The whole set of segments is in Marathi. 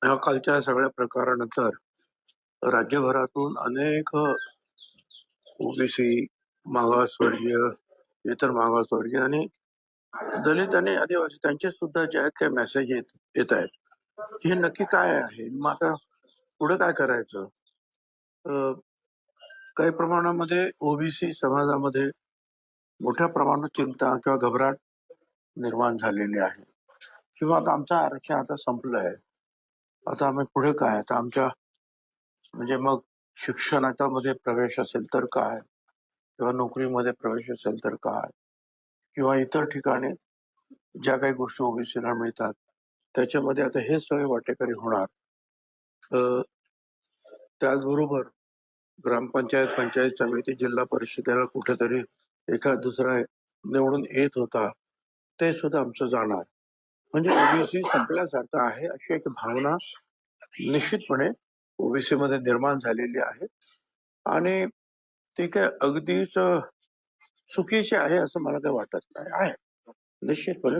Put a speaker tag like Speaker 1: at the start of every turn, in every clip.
Speaker 1: ह्या कालच्या सगळ्या प्रकारानंतर राज्यभरातून अनेक ओबीसी, मागासवर्गीय, इतर मागासवर्गीय आणि दलित आणि आदिवासी त्यांचे सुद्धा जे आहेत काही मेसेज येत आहेत. हे नक्की काय आहे? मग आता पुढे काय करायचं? काही प्रमाणामध्ये ओबीसी समाजामध्ये मोठ्या प्रमाणात चिंता किंवा घबराट निर्माण झालेली आहे. किंवा आता आमचं आरक्षण आता संपलंय, आता आम्ही पुढे काय? आता आमच्या म्हणजे मग शिक्षणाच्या मध्ये प्रवेश असेल तर काय, किंवा नोकरीमध्ये प्रवेश असेल तर काय, किंवा इतर ठिकाणी ज्या काही गोष्टी ओबीसीला मिळतात त्याच्यामध्ये आता हे सगळे वाटेकरी होणार. त्याचबरोबर ग्रामपंचायत, पंचायत समिती, जिल्हा परिषदेला कुठेतरी एखाद दुसरा निवडून येत होता, ते सुद्धा आमचं जाणार. म्हणजे ओबीसी संपल्यासारखं आहे अशी एक भावना निश्चितपणे ओबीसी मध्ये निर्माण झालेली आहे. आणि ते काय अगदीच चुकीचे आहे असं मला काही वाटत नाही. आहे निश्चितपणे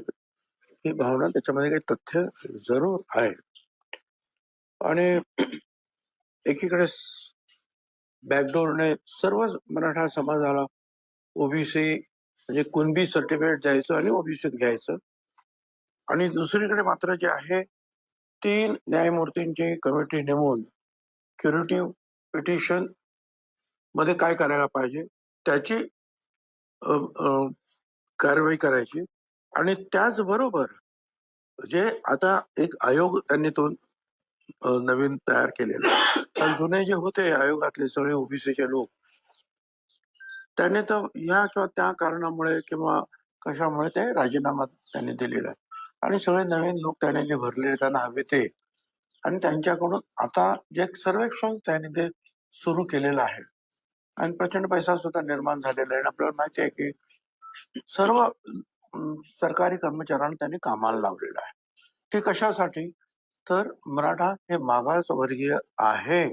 Speaker 1: ही भावना, त्याच्यामध्ये काही तथ्य जरूर आहे. आणि एकीकडे बॅकडोरने सर्वच मराठा समाजाला ओबीसी म्हणजे कुणबी सर्टिफिकेट द्यायचं आणि ओबीसीत घ्यायचं. आणि दुसरीकडे मात्र जे आहे 3 न्यायमूर्तींची कमिटी नेमून क्युरेटिव्ह पिटिशन मध्ये काय करायला पाहिजे त्याची कारवाई करायची. आणि त्याचबरोबर जे आता एक आयोग त्यांनी तो नवीन तयार केलेला, पण जुने जे होते आयोगातले सगळे ओबीसीचे लोक, त्याने तर या किंवा त्या कारणामुळे किंवा कशामुळे ते राजीनामा त्यांनी दिलेला आहे. आणि सगळे नवीन लोक त्याने जे भरलेले त्यांना हवे ते, आणि त्यांच्याकडून आता जे सर्वेक्षण त्याने ते सुरू केलेलं आहे. आणि प्रचंड पैसा सुद्धा निर्माण झालेला आहे. आपल्याला माहिती आहे की सर्व सरकारी कर्मचाऱ्यांना त्यांनी कामाला लावलेलं आहे. ते कशासाठी? तर मराठा हे मागासवर्गीय आहे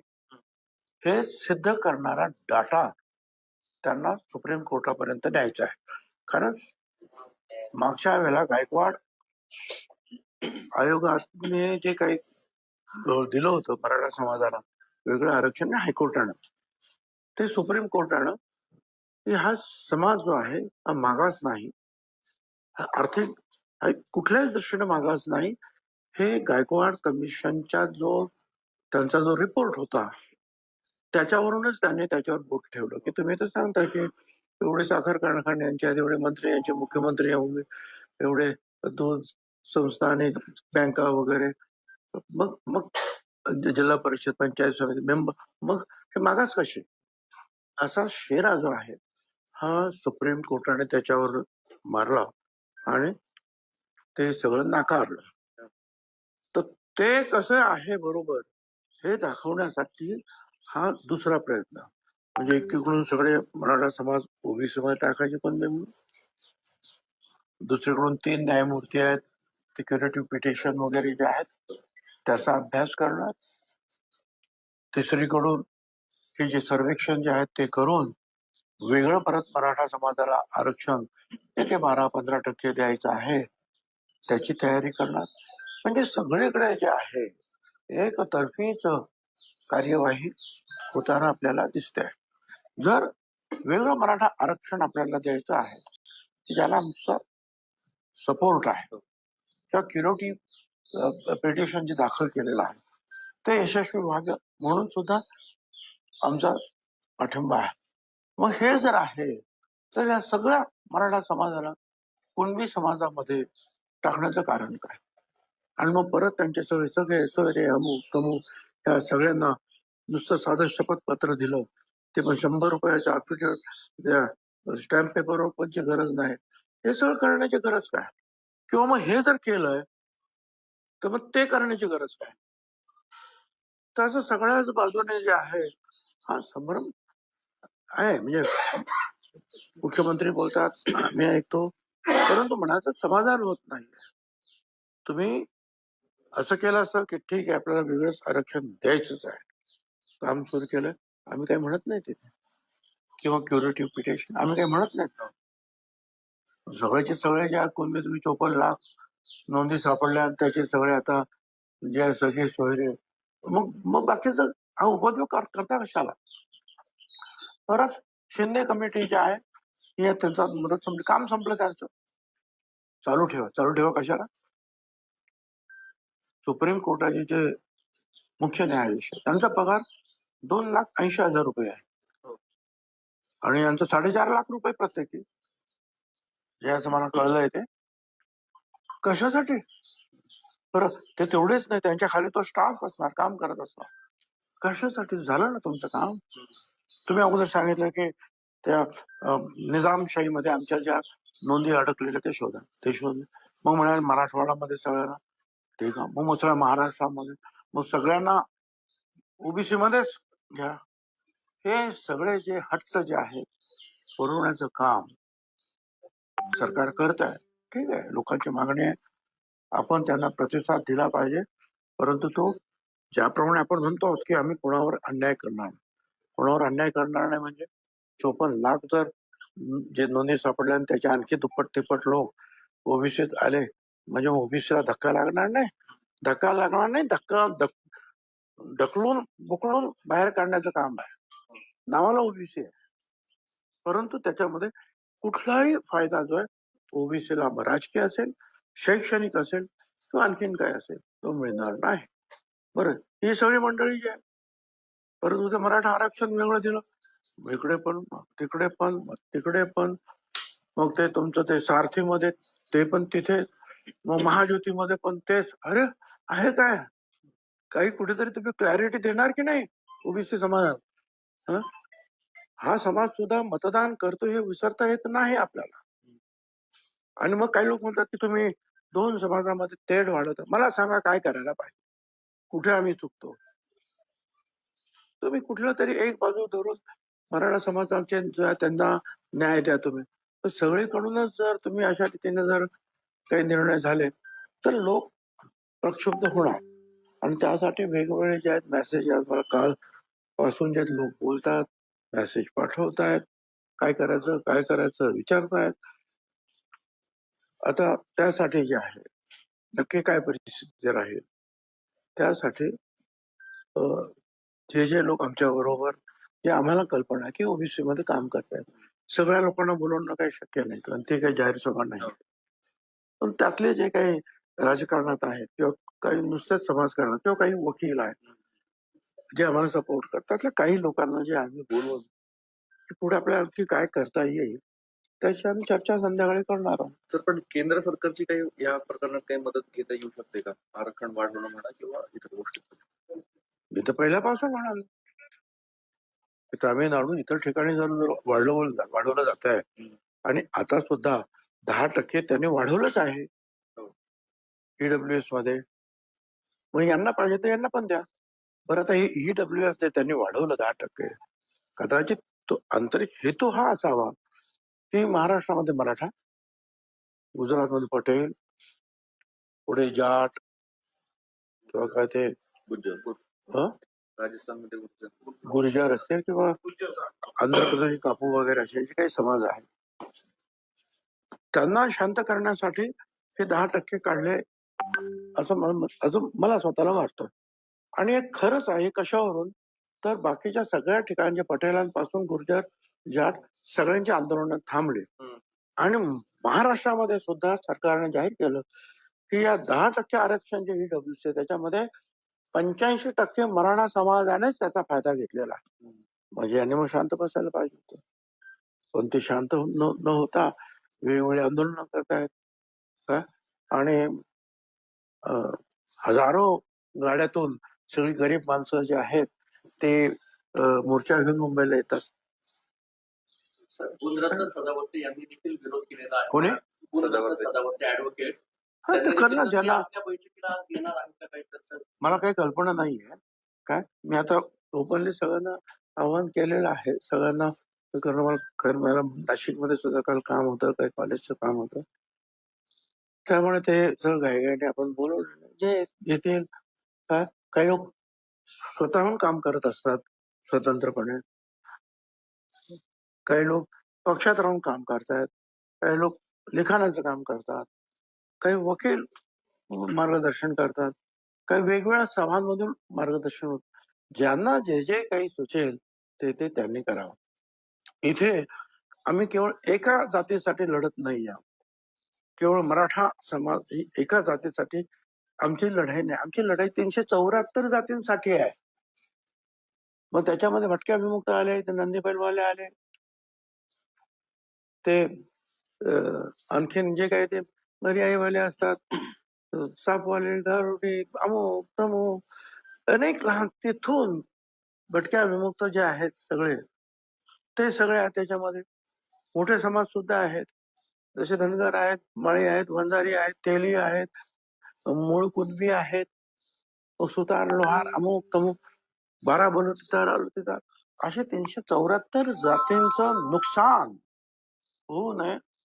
Speaker 1: हे सिद्ध करणारा डाटा त्यांना सुप्रीम कोर्टापर्यंत न्यायचा आहे. कारण मागच्या वेळेला गायकवाड आयोगाने जे काही दिलं होतं मराठा समाजाला वेगळं आरक्षण हायकोर्टानं, ते सुप्रीम कोर्टानं की हा समाज जो आहे हा मागास नाही, हा आर्थिक कुठल्याच दृष्टीने मागास नाही, हे गायकवाड कमिशनच्या त्यांचा जो रिपोर्ट होता त्याच्यावरूनच त्याने त्याच्यावर बोट ठेवलं. की तुम्ही तर सांगता की एवढे साखर कारखान्यांचे, एवढे मंत्री यांचे, मुख्यमंत्री एवढे दूध संस्था आणि बँका वगैरे, मग मग जिल्हा परिषद, पंचायत समिती मेंबर, मग हे मागास कसे? असा शेरा जो आहे हा सुप्रीम कोर्टाने त्याच्यावर मारला आणि ते सगळं नाकारलं. तर ते कसं आहे बरोबर हे दाखवण्यासाठी हा दुसरा प्रयत्न. म्हणजे एकीकडून सगळे मराठा समाज ओबीसी मध्ये टाकायचे, पण दुसरीकडून 3 न्यायमूर्ती आहेत, ते क्युरेटिव्ह पिटिशन वगैरे जे आहेत त्याचा अभ्यास करणार. तिसरीकडून हे जे सर्वेक्षण जे आहेत ते करून वेगळं परत मराठा समाजाला आरक्षण ते 12-15% द्यायचं आहे त्याची तयारी करणार. म्हणजे सगळीकडे जे आहे एकतर्फीच कार्यवाही होताना आपल्याला दिसते. जर वेगळं मराठा आरक्षण आपल्याला द्यायचं आहे की ज्याला आमचा सपोर्ट आहे, किंवा क्युरेटिव्ह पिटिशन जे दाखल केलेलं आहे ते यशस्वी व्हावं म्हणून सुद्धा आमचा पाठिंबा आहे. मग हे जर आहे तर या सगळ्या मराठा समाजाला कुणबी समाजामध्ये टाकण्याचं कारण काय? आणि मग परत त्यांचे सगळे सगळे सगळे अमुक तमुक या सगळ्यांना नुसतं साधं शपथपत्र दिलं, ते पण 100 रुपयाचं अफिडेव्हिट स्टॅम्प पेपरवर पण गरज नाही, हे सगळं करण्याची गरज काय? किंवा मग हे जर केलंय तर मग ते करण्याची गरज काय? तर असं सगळ्याच बाजूने जे आहे हा संभ्रम आहे. म्हणजे मुख्यमंत्री बोलतात मी ऐकतो, परंतु मनाचं समाधान होत नाही. तुम्ही असं केलं असं की ठीक आहे आपल्याला वेगळंच आरक्षण द्यायचंच आहे, काम सुरू केलं, आम्ही काही म्हणत नाही तिथे, किंवा क्युरेटिव्ह पिटिशन आम्ही काही म्हणत नाही. सगळ्याचे सगळे ज्या कोणते तुम्ही 54 लाख नोंदी सापडल्या त्याचे सगळे आता जे सगळे सोयरे, मग मग बाकीचं हा उपद्व्याप करता कशाला. परत शिंदे कमिटी जी आहे हे त्यांचा मुदत संपली, काम संपलं त्यांचं. चालू ठेवा कशाला. सुप्रीम कोर्टाचे जे मुख्य न्यायाधीश आहे, त्यांचा पगार 2,80,000 रुपये आहे आणि यांचं 4.5 लाख रुपये प्रत्येकी, जे असं मला कळलंय. ते कशासाठी? बरं, ते तेवढेच नाही, त्यांच्या खाली तो स्टाफ असणार, काम करत असणार. कशासाठी? झालं ना तुमचं काम. तुम्ही अगोदर सांगितलं की त्या निजामशाहीमध्ये आमच्या ज्या नोंदी अडकलेल्या ते शोधा, ते शोध. मग म्हणाले मराठवाड्यामध्ये सगळ्यांना, ठीक आहे. मग सगळ्या महाराष्ट्रामध्ये, मग सगळ्यांना ओबीसी मध्येच घ्या. हे सगळे जे हट्ट जे आहेत पुरवण्याचं काम सरकार करत आहे. ठीक आहे, लोकांची मागणी आहे, आपण त्यांना प्रतिसाद दिला पाहिजे. परंतु तो ज्याप्रमाणे आपण म्हणतो की आम्ही कोणावर अन्याय करणार नाही म्हणजे 54 लाख जर जे नोंदी सापडल्या आणि त्याच्या आणखी दुप्पट तिप्पट लोक ओबीसीत आले म्हणजे ओबीसीला धक्का लागणार नाही. धक्का ढकलून बुकळून बाहेर काढण्याचं काम आहे. नावाला ओबीसी आहे, परंतु त्याच्यामध्ये कुठलाही फायदा जो आहे ओबीसीला राजकीय असेल, शैक्षणिक असेल किंवा आणखीन काय असेल तो मिळणार नाही. बरं, ही सगळी मंडळी जी आहे, परंतु ते मराठा आरक्षण वेगळं दिलं, इकडे पण तिकडे पण. मग ते तुमचं ते सारथीमध्ये ते पण तिथेच, मग महाज्योतीमध्ये पण तेच. अरे आहे काय, काही कुठेतरी तुम्ही क्लॅरिटी देणार की नाही ओबीसी समाजात. हा समाज सुद्धा मतदान करतो हे विसरता येत नाही आपल्याला. आणि मग काही लोक म्हणतात की तुम्ही 2 समाजामध्ये तेढ वाढवता. मला सांगा काय करायला पाहिजे, कुठे आम्ही चुकतो. तुम्ही कुठलं तरी एक बाजू धरून मराठा समाजाचे त्यांना न्याय द्या तुम्ही. तर सगळीकडूनच जर तुम्ही अशा रीतीने जर काही निर्णय झाले तर लोक प्रक्षुब्ध होणार. आणि त्यासाठी वेगवेगळे जे आहेत मेसेज, मला काल पासून जे लोक बोलतात, मेसेज पाठवतायत, काय करायचं विचारतायत. आता त्यासाठी जे आहे नक्की काय परिस्थिती राहील, त्यासाठी जे लोक आमच्या बरोबर, जे आम्हाला कल्पना की ओबीसी मध्ये काम करतायत, सगळ्या लोकांना बोलवणं काही शक्य नाही कारण ते काही जाहीर सभा नाही. पण त्यातले जे काही राजकारणात आहेत किंवा काही नुसतेच समाजकारणात किंवा काही वकील आहेत जे आम्हाला सपोर्ट करतात, त्यातल्या काही लोकांना जे आम्ही बोलवून की पुढे आपल्याला आणखी काय करता येईल त्याची आम्ही चर्चा संध्याकाळी करणार आहोत.
Speaker 2: सर, पण केंद्र सरकारची काही या प्रकरणात काही मदत घेता येऊ शकते का? आरक्षण वाढवणं म्हणा किंवा इतर गोष्टी.
Speaker 1: मी तर पहिल्यापासून म्हणालो की तामिळनाडू इतर ठिकाणी जर वाढवलं जात आहे आणि आता सुद्धा 10% त्यांनी वाढवलंच आहे ईडब्ल्यूएस मध्ये. मग यांना पाहिजे तर यांना पण द्या. बरं, आता हे ईडब्ल्यूएस त्यांनी वाढवलं 10%. कदाचित तो आंतरिक हेतू हा असावा की महाराष्ट्रामध्ये मराठा, गुजरातमध्ये पटेल, पुढे जाट किंवा काय ते
Speaker 2: राजस्थानमध्ये
Speaker 1: गुर्जर असतील किंवा आंध्र प्रदेश कापू वगैरे असे जे काही समाज आहेत त्यांना शांत करण्यासाठी हे 10% काढले असं मला स्वतःला वाटतं. आणि हे खरंच आहे. कशावरून तर बाकीच्या सगळ्या ठिकाणचे पटेलांपासून गुर्जर जाट सगळ्यांचे आंदोलन थांबले आणि महाराष्ट्रामध्ये सुद्धा सरकारने जाहीर केलं की या 10% आरक्षण जे ईडब्ल्यूसी त्याच्यामध्ये 85% मराठा समाजानेच त्याचा फायदा घेतलेला आहे. म्हणजे यांनी मग शांत बसायला पाहिजे होतं, पण ते शांत न होता वेगवेगळे आंदोलन करतायत आणि हजारो गाड्यातून सगळी गरीब माणसं जे आहेत ते मोर्चा घेऊन मुंबईला येतात.
Speaker 3: गुजरातला सदावर्ते यांनी देखील विरोध केलेला आहे.
Speaker 1: कोणी?
Speaker 3: सदावर्ते ऍडव्होकेट.
Speaker 1: हा, ते करणार ज्यांना.
Speaker 3: आपल्या बैठकीला येणार आहे का काही चर्चा?
Speaker 1: मला काही कल्पना नाहीये. काय मी आता ओपनली सगळ्यांना आवाहन केलेलं आहे, सगळ्यांना करणं. मला नाशिकमध्ये सुद्धा काल काम होतं, काही कॉलेजचं काम होतं, त्यामुळे ते सगळं घाईघाईने आपण बोलवलं. जे येतील काही लोक स्वतःहून काम करत असतात स्वतंत्रपणे, काही लोक पक्षात राहून काम करतात, काही लोक लिखाणाचं काम करतात, काही वकील मार्गदर्शन करतात. काही वेगवेगळ्या सभांमधून मार्गदर्शन होत. ज्यांना जे जे काही सुचेल ते ते त्यांनी करावं. इथे आम्ही केवळ एका जातीसाठी लढत नाही आहोत. केवळ मराठा समाज ही एका जातीसाठी आमची लढाई नाही. आमची लढाई 374 जातींसाठी आहे. मग त्याच्यामध्ये भटक्या विमुक्त आले, ते नंदी बैलवाले आले, ते आणखीन जे काही ते मर्याईवाले असतात, सापवाले, गारुडी, अमुक तमुक अनेक लहान तिथून भटक्या विमुक्त जे आहेत सगळे, ते सगळे आहेत त्याच्यामध्ये. मोठे समाज सुद्धा आहेत, जसे धनगर आहेत, माळी आहेत, वंजारी आहेत, तेली आहेत, मूळ कुणबी आहेत, सुतार, लोहार, अमुक तमुक, 12 बलुतेदार, अलुतेदार, असे 374 जातींचं नुकसान होऊ नये